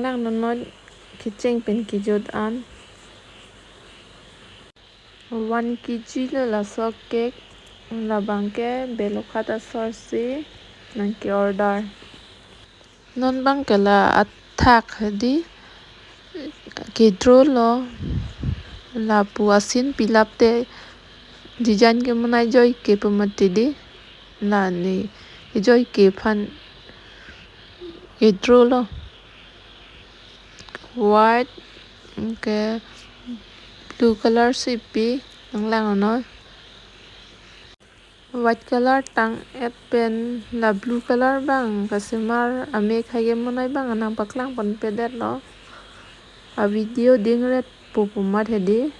lang non nói kitchen pen ki jot an 1 kg la so cake la bangke belok khata sorsi nang ki order non bang ke la athak hadi ki draw lo la pu asin pilap te design ke manai joy ke pamati di la ni joy ke phan ki draw lo white ke blue color sipi nang lang nói white color tang et pen la blue color bang kasemar ame khai monai bang anang paklang pon pedet lo a video ding red pupumat hedi